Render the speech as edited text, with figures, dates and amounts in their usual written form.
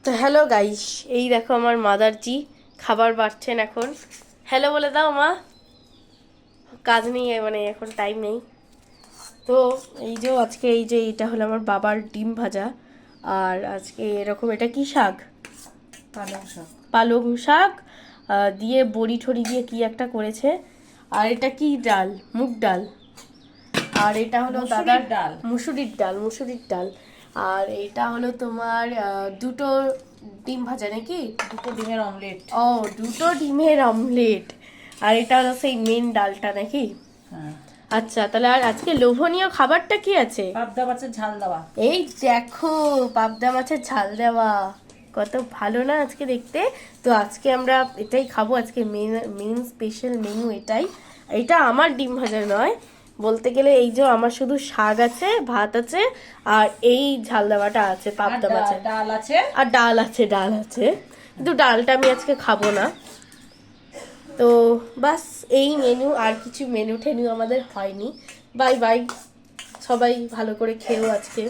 তো hello guys, এই দেখো আমার মাদারজি খাবার বাড়ছেন এখন। হ্যালো বলে দাও মা। কাজ নেই, মানে এখন টাইম নেই। তো এই যে আজকে এই যে এটা হলো আমার বাবার ডিম ভাজা। আর আজকে এরকম, এটা কি শাক? পালং শাক। পালং শাক দিয়ে বড়ি ঠড়ি দিয়ে কি একটা করেছে। আর এটা কি ডাল? মুগ ডাল। আর এটা হলো দাদার মুসুরির ডাল। মুসুরির ডাল। আর এটা হলো তোমার দুটো ডিম ভাজা নাকি? দুটো ডিমের অমলেট। ও, দুটো ডিমের অমলেট। আর এটা হলো সেই মেন ডালটা নাকি? হ্যাঁ, আচ্ছা, তাহলে আর আজকে লোভনীয় খাবারটা কি আছে? পাবদা মাছের ঝাল দেওয়া। এই দেখো, পাবদা মাছের ঝাল দেওয়া। কত ভালো না আজকে দেখতে। তো আজকে আমরা এটাই খাবো, আজকে মেন স্পেশাল মেনু এটাই। এটা আমার ডিম ভাজা নয় বলতে গেলে, এই যে আমার শুধু শাক আছে, ভাত আছে, আর এই ঝাল দেওয়াটা আছে পাবদা মাছের। ডাল আছে। আর ডাল আছে কিন্তু ডালটা আমি আজকে খাবো না। তো বাস, এই মেনু, আর কিছু মেনু টেনু আমাদের হয়নি। বাই বাই, সবাই ভালো করে খেও আজকে।